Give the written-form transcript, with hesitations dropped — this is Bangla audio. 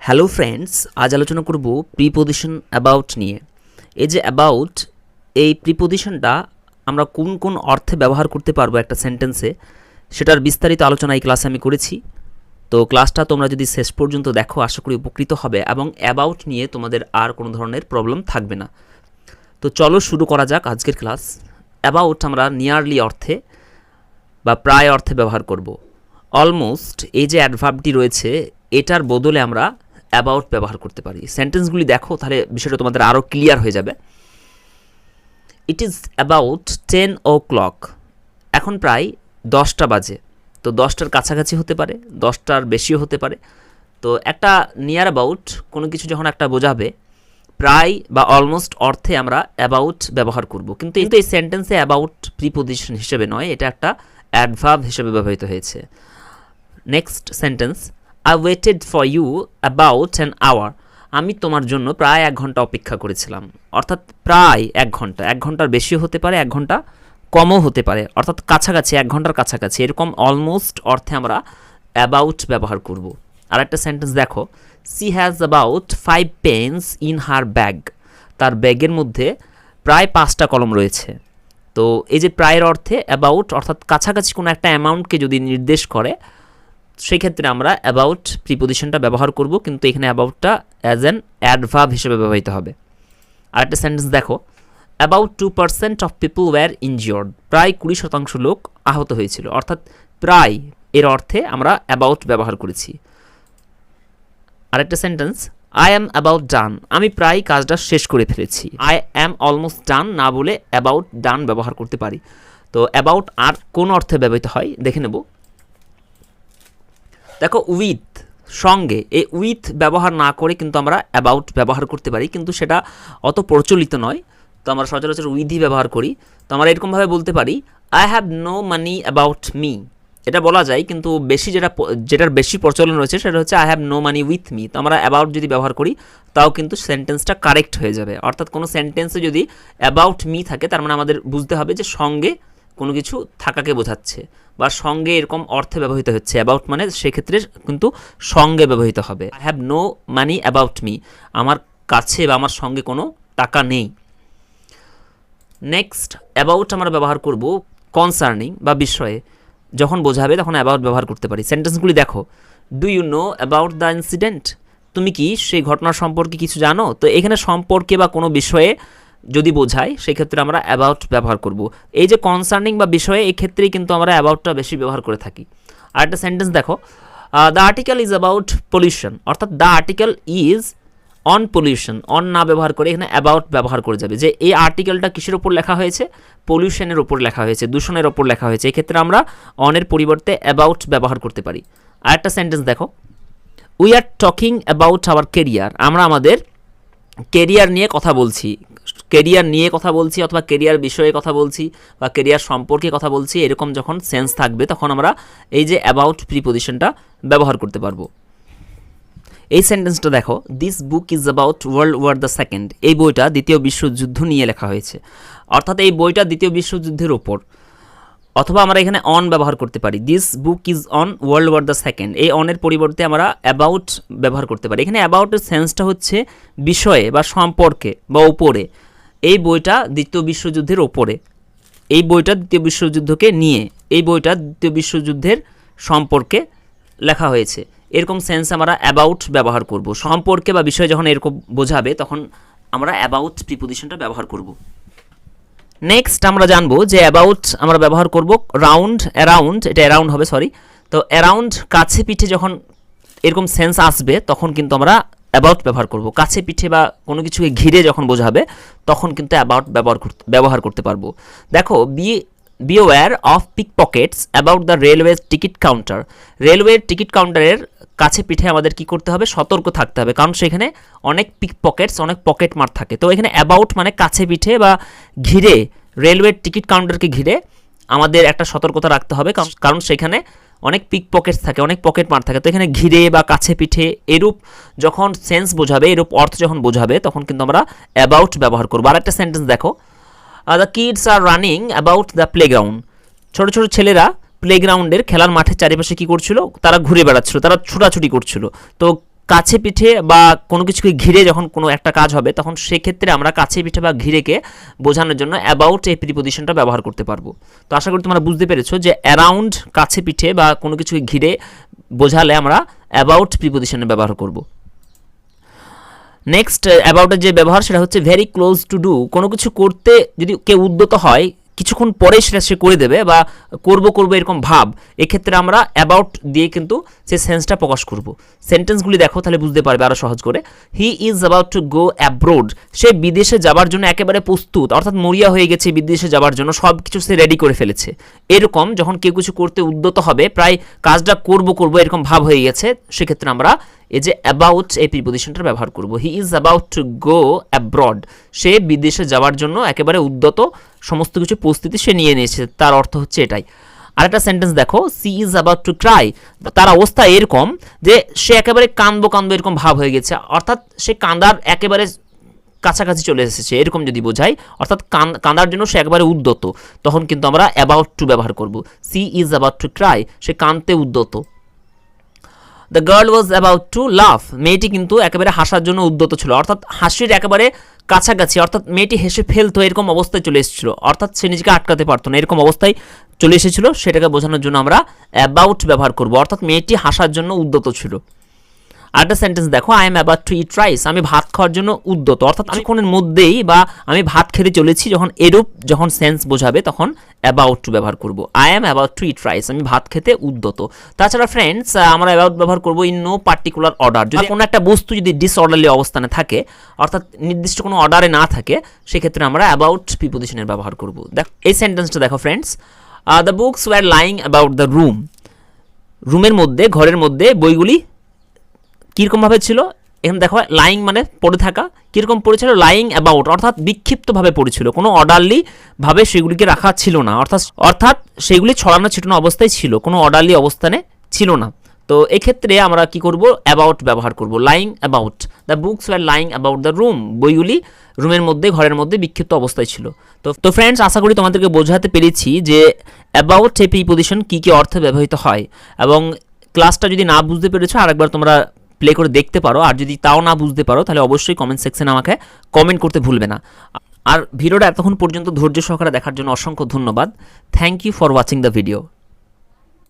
হ্যালো ফ্রেন্ডস, আজ আলোচনা করব প্রিপোজিশন অ্যাবাউট নিয়ে। এই যে অ্যাবাউট, এই প্রিপোজিশনটা আমরা কোন কোন অর্থে ব্যবহার করতে পারবো একটা সেন্টেন্সে, সেটার বিস্তারিত আলোচনা এই ক্লাসে আমি করেছি। তো ক্লাসটা তোমরা যদি শেষ পর্যন্ত দেখো, আশা করি উপকৃত হবে এবং অ্যাবাউট নিয়ে তোমাদের আর কোনো ধরনের প্রবলেম থাকবে না। তো চলো শুরু করা যাক আজকের ক্লাস। অ্যাবাউট আমরা নিয়ারলি অর্থে বা প্রায় অর্থে ব্যবহার করব। অলমোস্ট এই যে অ্যাডভার্বটি রয়েছে, এটার বদলে আমরা অ্যাবাউট ব্যবহার করতে পারি। সেন্টেন্সগুলি দেখো, তাহলে বিষয়টা তোমাদের আরও ক্লিয়ার হয়ে যাবে। It is about 10 o'clock। এখন প্রায় 10টা বাজে। তো 10টার কাছাকাছি হতে পারে, 10টার বেশিও হতে পারে। তো একটা নিয়ার অ্যাবাউট কোনো কিছু যখন একটা বোঝাবে, প্রায় বা অলমোস্ট অর্থে আমরা অ্যাবাউট ব্যবহার করব। কিন্তু এই সেন্টেন্সে অ্যাবাউট প্রিপোজিশন হিসেবে নয়, এটা একটা অ্যাডভার্ব হিসেবে ব্যবহৃত হয়েছে। Next sentence, I waited for you about an hour. আমি তোমার জন্য প্রায় 1 ঘন্টা অপেক্ষা করেছিলাম। অর্থাৎ প্রায় 1 ঘন্টা, 1 ঘন্টার বেশিও হতে পারে, 1 ঘন্টা কমও হতে পারে। অর্থাৎ কাছাকাছি, 1 ঘন্টার কাছাকাছি, এরকম অলমোস্ট অর্থে আমরা অ্যাবাউট ব্যবহার করব। আর একটা সেন্টেন্স দেখো, she has about 5 pens in her bag. তার ব্যাগের মধ্যে প্রায় 5টা কলম রয়েছে। তো এই যে প্রায়ের অর্থে অ্যাবাউট, অর্থাৎ কাছাকাছি কোনো একটা অ্যামাউন্টকে যদি নির্দেশ করে, সেই ক্ষেত্রে আমরা অ্যাবাউট প্রিপোজিশনটা ব্যবহার করব। কিন্তু এখানে অ্যাবাউটটা অ্যাজ অ্যান অ্যাডভার্ব হিসেবে ব্যবহৃত হবে। আরেকটা সেন্টেন্স দেখো, about 2% of people were injured. প্রায় 20% লোক আহত হয়েছিল। অর্থাৎ প্রায় এর অর্থে আমরা অ্যাবাউট ব্যবহার করেছি। আরেকটা সেন্টেন্স, আই অ্যাম অ্যাবাউট ডান। আমি প্রায় কাজটা শেষ করে ফেলেছি। আই অ্যাম অলমোস্ট ডান না বলে অ্যাবাউট ডান ব্যবহার করতে পারি। তো অ্যাবাউট আর কোন অর্থে ব্যবহৃত হয় দেখে নেব। দেখো, উইথ, সঙ্গে, এই উইথ ব্যবহার না করে কিন্তু আমরা অ্যাবাউট ব্যবহার করতে পারি, কিন্তু সেটা অত প্রচলিত নয়। তো আমরা সচরাচর উইথই ব্যবহার করি। তো আমরা এরকমভাবে বলতে পারি, I have no money about me. এটা বলা যায়, কিন্তু যেটার বেশি প্রচলন রয়েছে সেটা হচ্ছে I have no money with me. তো আমরা অ্যাবাউট যদি ব্যবহার করি, তাও কিন্তু সেন্টেন্সটা কারেক্ট হয়ে যাবে। অর্থাৎ কোনো সেন্টেন্সে যদি অ্যাবাউট মি থাকে, তার মানে আমাদের বুঝতে হবে যে সঙ্গে কোনো কিছু থাকাকে বোঝাচ্ছে বা সঙ্গে এরকম অর্থে ব্যবহৃত হচ্ছে। অ্যাবাউট মানে সেক্ষেত্রে কিন্তু সঙ্গে ব্যবহৃত হবে। I have no money about me, আমার কাছে বা আমার সঙ্গে কোনো টাকা নেই। নেক্সট, অ্যাবাউট আমরা ব্যবহার করব কনসার্নিং বা বিষয়ে যখন বোঝাবে, তখন অ্যাবাউট ব্যবহার করতে পারি। সেন্টেন্সগুলি দেখো, do you know about the incident. তুমি কি সেই ঘটনার সম্পর্কে কিছু জানো? তো এখানে সম্পর্কে বা কোনো বিষয়ে যদি বোঝায়, সেক্ষেত্রে আমরা অ্যাবাউট ব্যবহার করব। এই যে কনসার্নিং বা বিষয়ে, এই ক্ষেত্রেই কিন্তু আমরা অ্যাবাউটটা বেশি ব্যবহার করে থাকি। আর একটা সেন্টেন্স দেখো, the article is about pollution. অর্থাৎ the article is on pollution. On না ব্যবহার করে এখানে অ্যাবাউট ব্যবহার করে যাবে, যে এই আর্টিকেলটা কিসের ওপর লেখা হয়েছে? পলিউশনের ওপর লেখা হয়েছে, দূষণের ওপর লেখা হয়েছে। এক্ষেত্রে আমরা অনের পরিবর্তে অ্যাবাউট ব্যবহার করতে পারি। আর একটা সেন্টেন্স দেখো, we are talking about our career. আমরা আমাদের কেরিয়ার নিয়ে কথা বলছি। কেরিয়ার নিয়ে কথা বলছি, অথবা কেরিয়ার বিষয়ে কথা বলছি, বা কেরিয়ার সম্পর্কে কথা বলছি, এরকম যখন সেন্স থাকবে, তখন আমরা এই যে অ্যাবাউট প্রিপোজিশনটা ব্যবহার করতে পারবো। এই সেন্টেন্সটা দেখো, this book is about world war the second. এই বইটা দ্বিতীয় বিশ্বযুদ্ধ নিয়ে লেখা হয়েছে। অর্থাৎ এই বইটা দ্বিতীয় বিশ্বযুদ্ধের ওপর। অথবা আমরা এখানে অন ব্যবহার করতে পারি, this book is on world war the second. এই অনের পরিবর্তে আমরা অ্যাবাউট ব্যবহার করতে পারি। এখানে অ্যাবাউটের সেন্সটা হচ্ছে বিষয়ে বা সম্পর্কে বা ওপরে। এই বইটা দ্বিতীয় বিশ্বযুদ্ধের ওপরে, এই বইটা দ্বিতীয় বিশ্বযুদ্ধকে নিয়ে, এই বইটা দ্বিতীয় বিশ্বযুদ্ধের সম্পর্কে লেখা হয়েছে। এরকম সেন্স আমরা অ্যাবাউট ব্যবহার করব। সম্পর্কে বা বিষয়ে যখন এরকম বোঝাবে, তখন আমরা অ্যাবাউট প্রিপোজিশনটা ব্যবহার করব। নেক্সট আমরা জানবো যে অ্যাবাউট আমরা ব্যবহার করব রাউন্ড, অ্যারাউন্ড, এটা অ্যারাউন্ড হবে, সরি। তো অ্যারাউন্ড, কাছে পিঠে যখন এরকম সেন্স আসবে, তখন কিন্তু আমরা অ্যাবাউট ব্যবহার করব। কাছে পিঠে বা কোনো কিছুকে ঘিরে যখন বোঝাবে, তখন কিন্তু অ্যাবাউট ব্যবহার করতে পারবো। দেখো, be aware of pickpockets about the railway ticket counter. রেলওয়ের টিকিট কাউন্টারের কাছে পিঠে আমাদের কি করতে হবে? সতর্ক থাকতে হবে, কারণ সেখানে অনেক পিক পকেটস, অনেক পকেট মার থাকে। তো এখানে অ্যাবাউট মানে কাছে পিঠে বা ঘিরে, রেলওয়ের টিকিট কাউন্টারকে ঘিরে আমাদের একটা সতর্কতা রাখতে হবে, কারণ সেখানে অনেক পিক পকেটস থাকে, অনেক পকেট মার থাকে। তো এখানে ঘিরে বা কাছে পিঠে এরূপ যখন সেন্স বোঝাবে, এরূপ অর্থ যখন বোঝাবে, তখন কিন্তু আমরা অ্যাবাউট ব্যবহার করবো। আর একটা সেন্টেন্স দেখো, the kids are running about the playground. ছোটো ছোটো ছেলেরা প্লেগ্রাউন্ডের খেলার মাঠের চারিপাশে কি করছিল? তারা ঘুরে বেড়াচ্ছিল, তারা ছোটাছুটি করছিল। তো কাছে পিঠে বা কোনো কিছুকে ঘিরে যখন কোনো একটা কাজ হবে তখন সেক্ষেত্রে আমরা কাছে পিঠে বা ঘিরেকে বোঝানোর জন্য অ্যাবাউট এই প্রিপোজিশনটা ব্যবহার করতে পারবো। তো আশা করি তোমরা বুঝতে পেরেছো যে অ্যারাউন্ড কাছে পিঠে বা কোনো কিছুকে ঘিরে বোঝালে আমরা অ্যাবাউট প্রিপোজিশনের ব্যবহার করব। নেক্সট অ্যাবাউটের যে ব্যবহার সেটা হচ্ছে ভেরি ক্লোজ টু ডু। কোনো কিছু করতে যদি কেউ উদ্যত হয় কিছুক্ষণ পরে সেটা সে করে দেবে বা করব এরকম ভাব, এক্ষেত্রে আমরা অ্যাবাউট দিয়ে কিন্তু সেই সেন্সটা প্রকাশ করব। সেন্টেন্সগুলি দেখো তাহলে বুঝতে পারবে আরও সহজ করে। He is about to go abroad. সে বিদেশে যাবার জন্য একেবারে প্রস্তুত, অর্থাৎ মরিয়া হয়ে গেছে বিদেশে যাবার জন্য, সব কিছু সে রেডি করে ফেলেছে। এরকম যখন কেউ কিছু করতে উদ্যত হবে, প্রায় কাজটা করব এরকম ভাব হয়ে গেছে, সেক্ষেত্রে আমরা এই যে অ্যাবাউট এই প্রিপোজিশনটা ব্যবহার করব। He is about to go abroad. সে বিদেশে যাওয়ার জন্য একেবারে উদ্যত, সমস্ত কিছু প্রস্তুতি সে নিয়ে নিয়েছে, তার অর্থ হচ্ছে এটাই। আরেকটা সেন্টেন্স দেখো, she is about to cry. তার অবস্থা এরকম যে সে একেবারে কাঁদবো এরকম ভাব হয়ে গেছে, অর্থাৎ সে কাঁদার একেবারে কাছাকাছি চলে এসেছে, এরকম যদি বোঝাই, অর্থাৎ কাঁদার জন্য সে একেবারে উদ্যত, তখন কিন্তু আমরা অ্যাবাউট টু ব্যবহার করব। She is about to cry, সে কাঁদতে উদ্যত। The girl was about to laugh. মেয়েটি কিন্তু একেবারে হাসার জন্য উদ্যত ছিল, অর্থাৎ হাসির একেবারে কাছাকাছি, অর্থাৎ মেয়েটি হেসে ফেলতো এরকম অবস্থায় চলে এসেছিল, অর্থাৎ সে নিজেকে আটকাতে পারতো না, এরকম অবস্থায় চলে এসেছিল, সেটাকে বোঝানোর জন্য আমরা অ্যাবাউট ব্যবহার করব, অর্থাৎ মেয়েটি হাসার জন্য উদ্যত ছিল। আরেকটা সেন্টেন্স দেখো, I am about to eat rice. আমি ভাত খাওয়ার জন্য উদ্যত, অর্থাৎ কিছুক্ষণের মধ্যেই বা আমি ভাত খেতে চলেছি, যখন সেন্স বোঝাবে তখন অ্যাবাউট টু ব্যবহার করব। I am about to eat rice, আমি ভাত খেতে উদ্যত। তাছাড়া ফ্রেন্ডস আমরা অ্যাবাউট ব্যবহার করব ইন নো পার্টিকুলার অর্ডার। যদি কোনো একটা বস্তু যদি ডিসঅর্ডারলি অবস্থানে থাকে, অর্থাৎ নির্দিষ্ট কোনো অর্ডারে না থাকে, সেক্ষেত্রে আমরা অ্যাবাউট প্রিপোজিশনের ব্যবহার করব। দেখ এই সেন্টেন্সটা দেখো friends, the books were lying about the room. রুমের মধ্যে, ঘরের মধ্যে বইগুলি কীরকমভাবে ছিল, এখানে দেখো লাইং মানে পড়ে থাকা, কীরকম পড়েছিল, লাইং অ্যাবাউট, অর্থাৎ বিক্ষিপ্তভাবে পড়েছিল, কোনো অর্ডারলিভাবে সেগুলিকে রাখা ছিল না, অর্থাৎ সেগুলি ছড়ানো ছিটানো অবস্থায় ছিল, কোনো অর্ডারলি অবস্থানে ছিল না। তো এক্ষেত্রে আমরা কি করব, অ্যাবাউট ব্যবহার করব, lying about. The books were lying about the room, বইগুলি রুমের মধ্যে, ঘরের মধ্যে বিক্ষিপ্ত অবস্থায় ছিল। তো ফ্রেন্ডস আশা করি তোমাদেরকে বোঝাতে পেরেছি যে অ্যাবাউট এই প্রিপোজিশন কী কী অর্থে ব্যবহৃত হয়, এবং ক্লাসটা যদি না বুঝতে পেরেছো আরেকবার তোমরা প্লে করে দেখতে পারো, আর যদি তাও না বুঝতে পারো তাহলে অবশ্যই কমেন্ট সেকশনে আমাকে কমেন্ট করতে ভুলবে না। আর ভিডিওটা এতক্ষণ পর্যন্ত ধৈর্য সহকারে দেখার জন্য অসংখ্য ধন্যবাদ। Thank you for watching the video.